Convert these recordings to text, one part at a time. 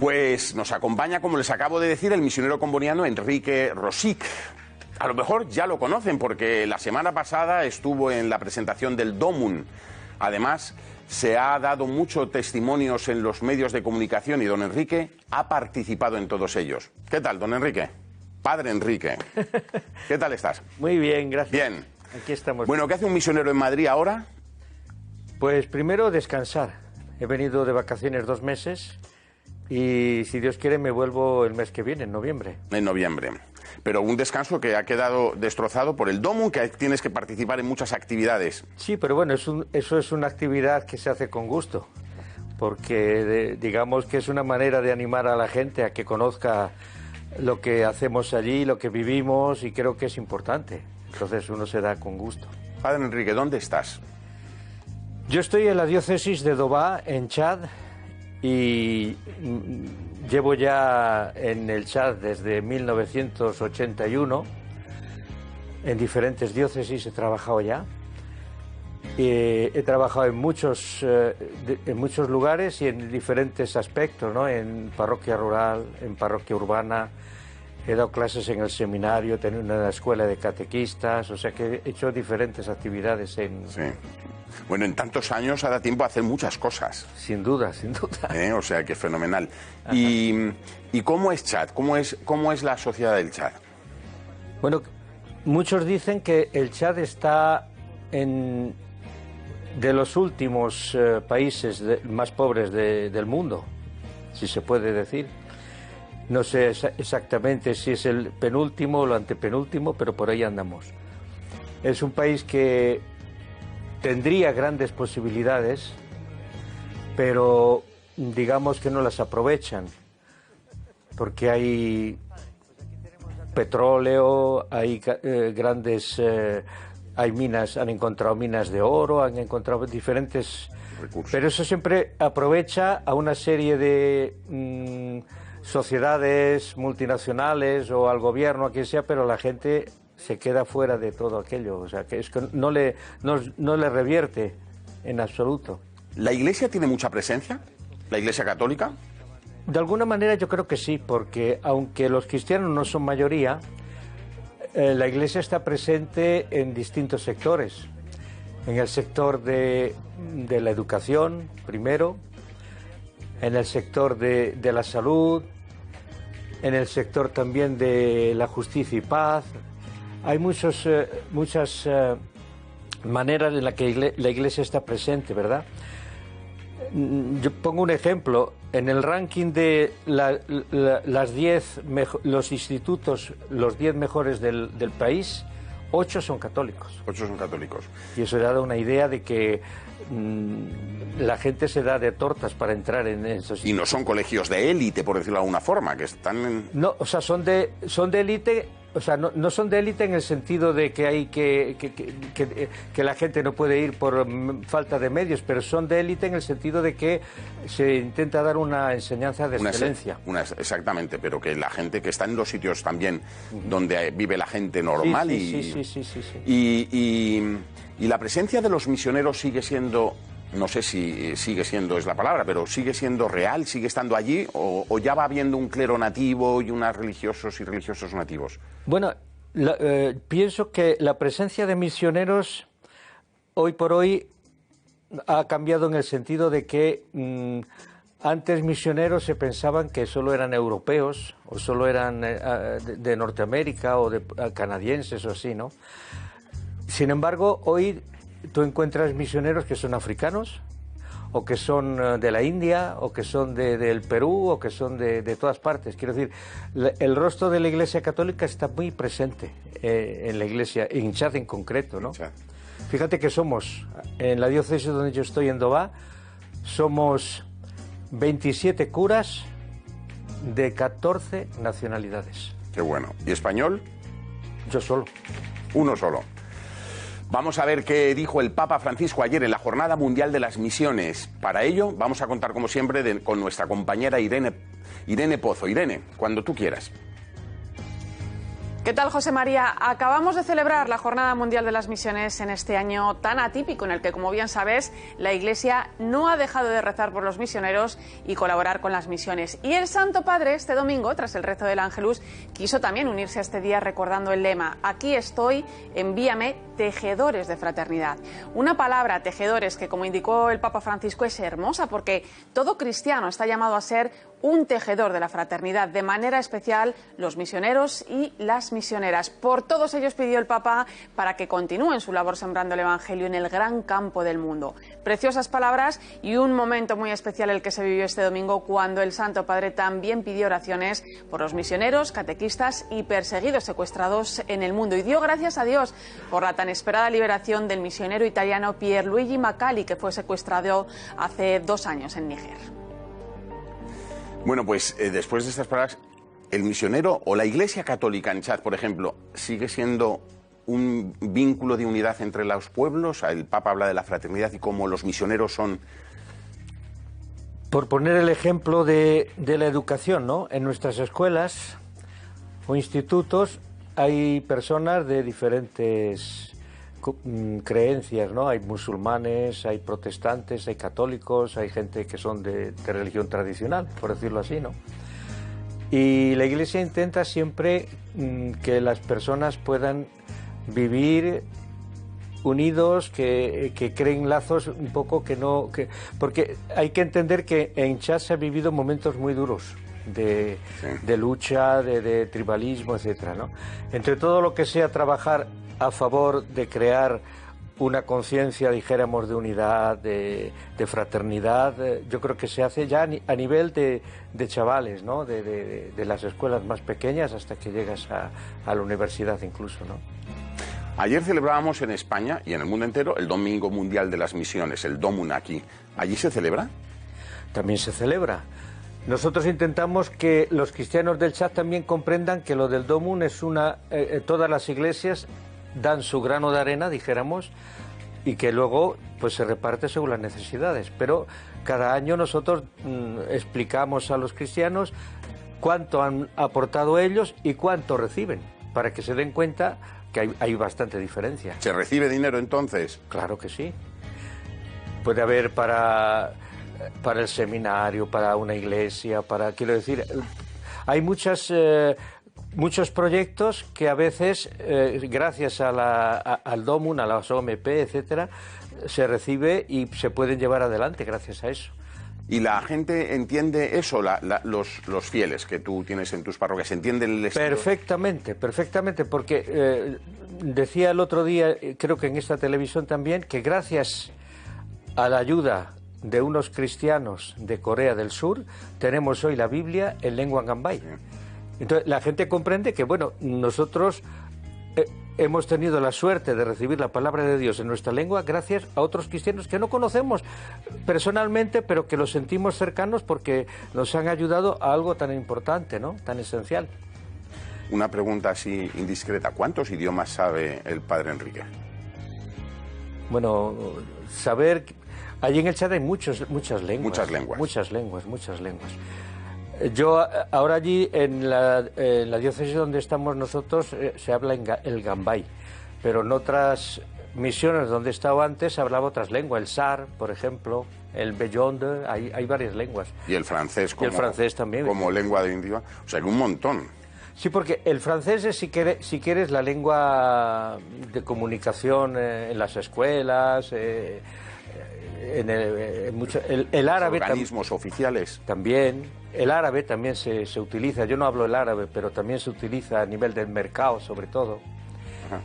Pues nos acompaña, como les acabo de decir, el misionero comboniano Enrique Rosic. A lo mejor ya lo conocen porque la semana pasada estuvo en la presentación del DOMUN. Además, se ha dado muchos testimonios en los medios de comunicación y don Enrique ha participado en todos ellos. ¿Qué tal, don Enrique? Padre Enrique. ¿Qué tal estás? Muy bien, gracias. Bien. Aquí estamos. Bueno, ¿qué hace un misionero en Madrid ahora? Pues primero descansar. He venido de vacaciones 2 meses y si Dios quiere me vuelvo el mes que viene, en noviembre. En noviembre. Pero un descanso que ha quedado destrozado por el DOMUN, que tienes que participar en muchas actividades. Sí, pero bueno, eso es una actividad que se hace con gusto, porque digamos que es una manera de animar a la gente a que conozca lo que hacemos allí, lo que vivimos, y creo que es importante. Entonces uno se da con gusto. Padre Enrique, ¿dónde estás? Yo estoy en la diócesis de Dobá, en Chad, y llevo ya en el Chad desde 1981. En diferentes diócesis he trabajado ya. He trabajado en muchos lugares y en diferentes aspectos, ¿no? En parroquia rural, en parroquia urbana. He dado clases en el seminario, tengo una escuela de catequistas, o sea que he hecho diferentes actividades en... Sí. Bueno, en tantos años ha dado tiempo a hacer muchas cosas. Sin duda, sin duda. O sea que fenomenal. ¿Y cómo es Chad? ¿Cómo es la sociedad del Chad? Bueno, muchos dicen que el Chad está de los últimos países más pobres del mundo, si se puede decir. No sé exactamente si es el penúltimo o el antepenúltimo, pero por ahí andamos. Es un país que tendría grandes posibilidades, pero digamos que no las aprovechan, porque hay petróleo, hay hay minas, han encontrado minas de oro, han encontrado diferentes recursos. Pero eso siempre aprovecha a una serie de sociedades multinacionales o al gobierno, a quien sea, pero la gente se queda fuera de todo aquello, o sea que es que no le revierte en absoluto. ¿La Iglesia tiene mucha presencia? ¿La Iglesia católica? De alguna manera yo creo que sí, porque aunque los cristianos no son mayoría, la Iglesia está presente en distintos sectores. En el sector de la educación, primero, en el sector de la salud, en el sector también de la justicia y paz. Hay muchas maneras en las que la Iglesia está presente, ¿verdad? Yo pongo un ejemplo. En el ranking de los institutos, los 10 mejores del país, 8 son católicos. 8 son católicos. Y eso da una idea de que la gente se da de tortas para entrar en esos. Y no son colegios de élite, por decirlo de alguna forma, que están en... No, o sea, son de élite. O sea, no son de élite en el sentido de que hay que la gente no puede ir por falta de medios, pero son de élite en el sentido de que se intenta dar una enseñanza de excelencia. Exactamente, pero que la gente que está en los sitios también donde vive la gente normal. Y la presencia de los misioneros sigue siendo... No sé si sigue siendo es la palabra, pero sigue siendo real, sigue estando allí, o ya va habiendo un clero nativo y unos religiosos y religiosos nativos. Bueno, pienso que la presencia de misioneros hoy por hoy ha cambiado en el sentido de que antes misioneros se pensaban que solo eran europeos o solo eran de Norteamérica o de canadienses o así, ¿no? Sin embargo, hoy tú encuentras misioneros que son africanos, o que son de la India, o que son del Perú, o que son de todas partes. Quiero decir, el rostro de la Iglesia Católica está muy presente en la Iglesia, en Chad en concreto, ¿no? Fíjate que somos, en la diócesis donde yo estoy, en Dobá, somos 27 curas de 14 nacionalidades. Qué bueno. ¿Y español? Yo solo. Uno solo. Vamos a ver qué dijo el Papa Francisco ayer en la Jornada Mundial de las Misiones. Para ello vamos a contar, como siempre, con nuestra compañera Irene Pozo. Irene, cuando tú quieras. ¿Qué tal, José María? Acabamos de celebrar la Jornada Mundial de las Misiones en este año tan atípico en el que, como bien sabes, la Iglesia no ha dejado de rezar por los misioneros y colaborar con las misiones. Y el Santo Padre, este domingo, tras el rezo del Ángelus, quiso también unirse a este día recordando el lema: aquí estoy, envíame, tejedores de fraternidad. Una palabra, tejedores, que, como indicó el Papa Francisco, es hermosa porque todo cristiano está llamado a ser un tejedor de la fraternidad, de manera especial los misioneros y las misioneras. Por todos ellos pidió el Papa para que continúen su labor sembrando el Evangelio en el gran campo del mundo. Preciosas palabras y un momento muy especial el que se vivió este domingo, cuando el Santo Padre también pidió oraciones por los misioneros, catequistas y perseguidos secuestrados en el mundo. Y dio gracias a Dios por la tan esperada liberación del misionero italiano Pierluigi Macali, que fue secuestrado hace 2 años en Níger. Bueno, pues después de estas palabras, el misionero o la Iglesia Católica en Chad, por ejemplo, sigue siendo un vínculo de unidad entre los pueblos. El Papa habla de la fraternidad y cómo los misioneros son... Por poner el ejemplo de la educación, ¿no? En nuestras escuelas o institutos hay personas de diferentes creencias, ¿no? Hay musulmanes, hay protestantes, hay católicos, hay gente que son de religión tradicional, por decirlo así, ¿no? Y la Iglesia intenta siempre que las personas puedan vivir unidos, que creen lazos un poco porque hay que entender que en Chad se han vivido momentos muy duros de lucha, de tribalismo, etcétera, ¿no? Entre todo lo que sea trabajar a favor de crear una conciencia, dijéramos, de unidad, de fraternidad, yo creo que se hace ya a nivel de chavales, ¿no? De las escuelas más pequeñas hasta que llegas a la universidad incluso, ¿no? Ayer celebrábamos en España y en el mundo entero el Domingo Mundial de las Misiones, el DOMUN aquí. ¿Allí se celebra? También se celebra. Nosotros intentamos que los cristianos del Chad también comprendan que lo del DOMUN es todas las iglesias dan su grano de arena, dijéramos, y que luego pues se reparte según las necesidades. Pero cada año nosotros explicamos a los cristianos cuánto han aportado ellos y cuánto reciben, para que se den cuenta que hay bastante diferencia. ¿Se recibe dinero entonces? Claro que sí. Puede haber para el seminario, para una iglesia, quiero decir, hay muchos proyectos que a veces, gracias al DOMUN, a las OMP, etcétera, se recibe y se pueden llevar adelante gracias a eso. ¿Y la gente entiende eso, los fieles que tú tienes en tus parroquias? ¿Entienden el estilo? Perfectamente, porque decía el otro día, creo que en esta televisión también, que gracias a la ayuda de unos cristianos de Corea del Sur, tenemos hoy la Biblia en lengua ngambay. Entonces, la gente comprende que, bueno, nosotros hemos tenido la suerte de recibir la palabra de Dios en nuestra lengua gracias a otros cristianos que no conocemos personalmente, pero que los sentimos cercanos porque nos han ayudado a algo tan importante, ¿no? Tan esencial. Una pregunta así indiscreta. ¿Cuántos idiomas sabe el padre Enrique? Bueno, saber... Allí en el Chad hay muchas lenguas. Muchas lenguas. Muchas lenguas. Yo ahora allí en la diócesis donde estamos nosotros se habla el gambay, pero en otras misiones donde he estado antes se hablaba otras lenguas, el sar, por ejemplo, el beyonde, hay varias lenguas. Y el francés también. Como lengua de idioma, o sea que un montón. Sí, porque el francés es, si quieres, la lengua de comunicación en las escuelas, el árabe... Organismos oficiales. También. El árabe también se utiliza, yo no hablo el árabe, pero también se utiliza a nivel del mercado, sobre todo. Ajá.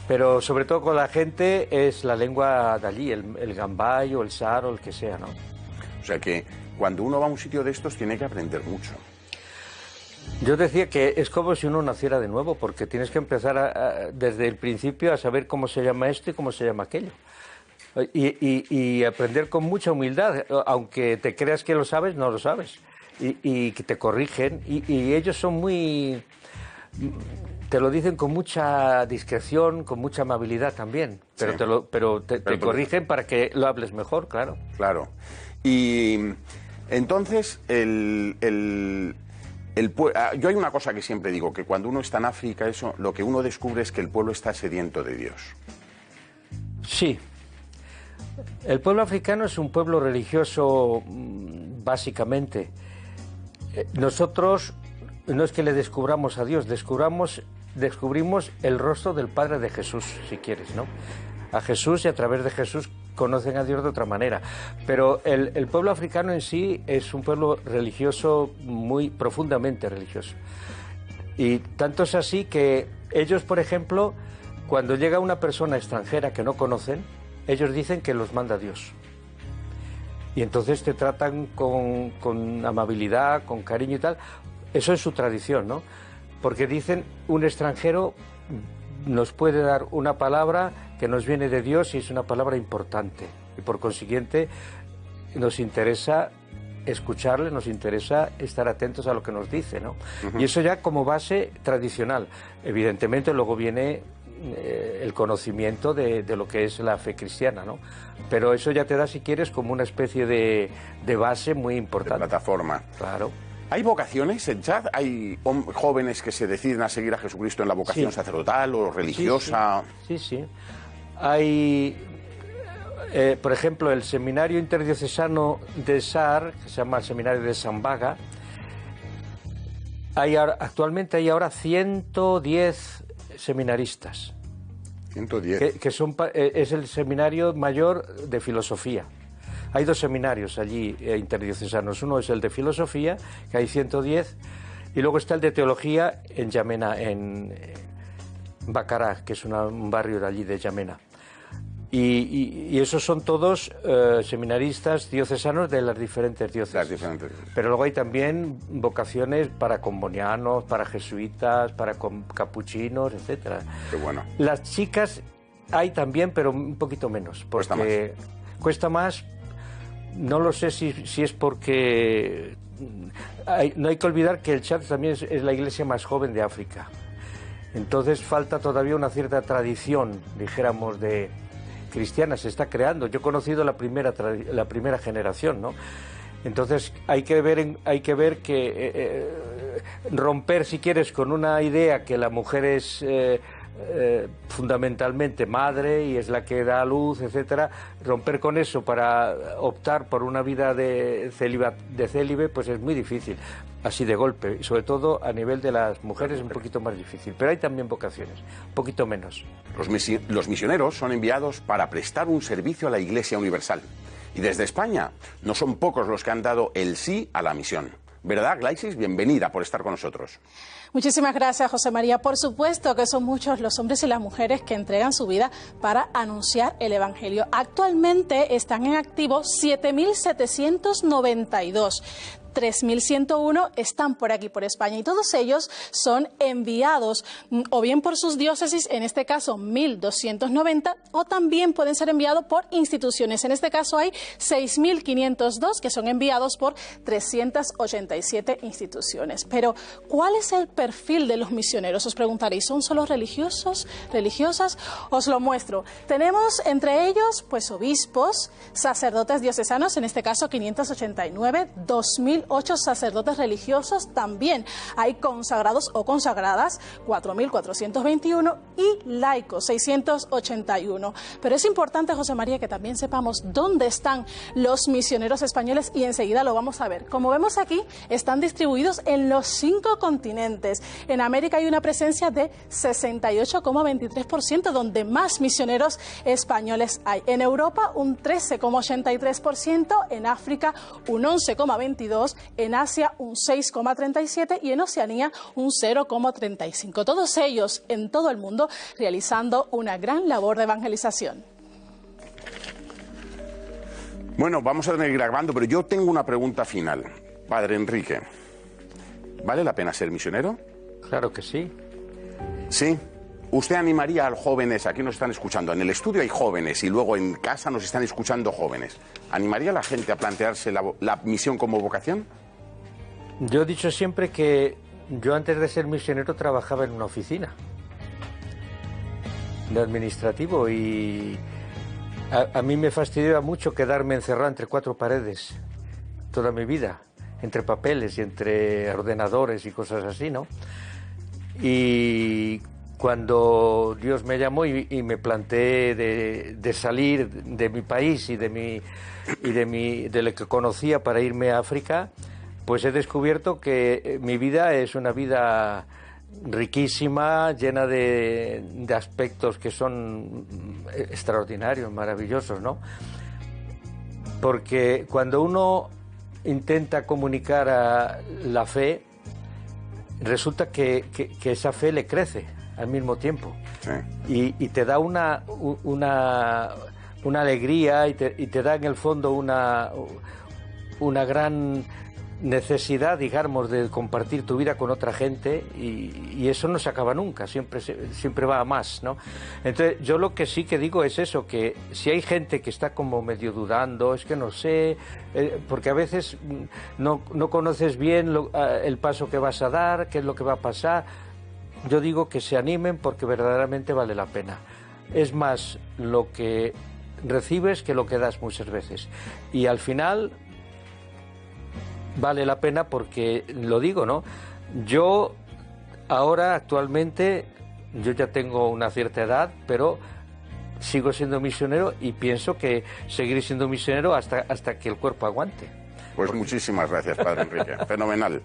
Pero sobre todo con la gente es la lengua de allí, el gambay o el sar o el que sea, ¿no? O sea que cuando uno va a un sitio de estos tiene que aprender mucho. Yo decía que es como si uno naciera de nuevo, porque tienes que empezar desde el principio a saber cómo se llama esto y cómo se llama aquello. Y aprender con mucha humildad, aunque te creas que lo sabes, no lo sabes. Y que te corrigen, y ellos son muy... Te lo dicen con mucha discreción, con mucha amabilidad también, pero te corrigen para que lo hables mejor, claro. Claro. Y entonces, Yo hay una cosa que siempre digo, que cuando uno está en África, lo que uno descubre es que el pueblo está sediento de Dios. Sí. El pueblo africano es un pueblo religioso, básicamente. Nosotros no es que le descubramos a Dios, descubrimos el rostro del Padre de Jesús, si quieres, ¿no? A Jesús, y a través de Jesús conocen a Dios de otra manera. Pero el pueblo africano en sí es un pueblo religioso, muy profundamente religioso. Y tanto es así que ellos, por ejemplo, cuando llega una persona extranjera que no conocen, ellos dicen que los manda Dios. Y entonces te tratan con amabilidad, con cariño y tal. Eso es su tradición, ¿no? Porque dicen, un extranjero nos puede dar una palabra que nos viene de Dios y es una palabra importante. Y por consiguiente nos interesa escucharle, nos interesa estar atentos a lo que nos dice, ¿no? Y eso ya como base tradicional. Evidentemente luego viene el conocimiento de lo que es la fe cristiana, ¿no? Pero eso ya te da, si quieres, como una especie de base muy importante. De plataforma. Claro. ¿Hay vocaciones en Chad? ¿Hay jóvenes que se deciden a seguir a Jesucristo en la vocación sacerdotal o religiosa? Sí. Hay, por ejemplo, el seminario interdiocesano de SAR, que se llama el seminario de Zambaga. Actualmente hay ahora 110 seminaristas. 110. Es el seminario mayor de filosofía. Hay 2 seminarios allí interdiocesanos. Uno es el de filosofía, que hay 110, y luego está el de teología en Yamena, en Bacará, que es un barrio de allí de Yamena. Y esos son todos seminaristas diocesanos de las diferentes diócesis. Pero luego hay también vocaciones para combonianos, para jesuitas, para capuchinos, etcétera. Qué bueno. Las chicas hay también, pero un poquito menos. Porque cuesta más. No lo sé si es porque no hay que olvidar que el Chad también es la iglesia más joven de África. Entonces falta todavía una cierta tradición, dijéramos, de cristiana, se está creando. Yo he conocido la primera generación, ¿no? Entonces hay que ver que romper, si quieres, con una idea que la mujer es fundamentalmente madre y es la que da a luz, etcétera. Romper con eso para optar por una vida de célibe, pues es muy difícil, así de golpe, y sobre todo a nivel de las mujeres es un poquito más difícil, pero hay también vocaciones, un poquito menos. Los misioneros son enviados para prestar un servicio a la Iglesia Universal, y desde España no son pocos los que han dado el sí a la misión. ¿Verdad, Glaisis? Bienvenida por estar con nosotros. Muchísimas gracias, José María. Por supuesto que son muchos los hombres y las mujeres que entregan su vida para anunciar el Evangelio. Actualmente están en activo 7.792. 3.101 están por aquí, por España, y todos ellos son enviados o bien por sus diócesis, en este caso 1.290, o también pueden ser enviados por instituciones. En este caso hay 6.502 que son enviados por 387 instituciones. Pero, ¿cuál es el perfil de los misioneros? Os preguntaréis, ¿son solo religiosos, religiosas? Os lo muestro. Tenemos entre ellos, pues, obispos, sacerdotes diocesanos, en este caso 589, 2.008 sacerdotes religiosos, también hay consagrados o consagradas, 4.421, y laicos, 681. Pero es importante, José María, que también sepamos dónde están los misioneros españoles, y enseguida lo vamos a ver. Como vemos aquí, están distribuidos en los 5 continentes. En América hay una presencia de 68,23%, donde más misioneros españoles hay. En Europa, un 13,83%, en África, un 11,22%, en Asia un 6,37% y en Oceanía un 0,35%. Todos ellos en todo el mundo realizando una gran labor de evangelización. Bueno, vamos a tener que ir grabando, pero yo tengo una pregunta final. Padre Enrique, ¿vale la pena ser misionero? Claro que sí. ¿Sí? ¿Usted animaría a los jóvenes, aquí nos están escuchando, en el estudio hay jóvenes y luego en casa nos están escuchando jóvenes, ¿animaría a la gente a plantearse la misión como vocación? Yo he dicho siempre que yo antes de ser misionero trabajaba en una oficina de administrativo y a mí me fastidiaba mucho quedarme encerrado entre 4 paredes toda mi vida. entre papeles y entre ordenadores y cosas así, ¿no? Y cuando Dios me llamó y me planteé de salir de mi país y de lo que conocía para irme a África, pues he descubierto que mi vida es una vida riquísima, llena de aspectos que son extraordinarios, maravillosos, ¿no? Porque cuando uno intenta comunicar la fe, resulta que esa fe le crece al mismo tiempo. Sí. Y te da una alegría y te da en el fondo una gran necesidad, digamos, de compartir tu vida con otra gente, y eso no se acaba nunca, siempre va a más, ¿no? Entonces yo lo que sí que digo es eso, que si hay gente que está como medio dudando, es que no sé, porque a veces no conoces bien el paso que vas a dar, qué es lo que va a pasar, yo digo que se animen porque verdaderamente vale la pena. Es más lo que recibes que lo que das muchas veces, y al final vale la pena, porque lo digo, ¿no? Yo ahora actualmente, yo ya tengo una cierta edad, pero sigo siendo misionero y pienso que seguiré siendo misionero hasta que el cuerpo aguante. Pues muchísimas gracias, Padre Enrique. Fenomenal.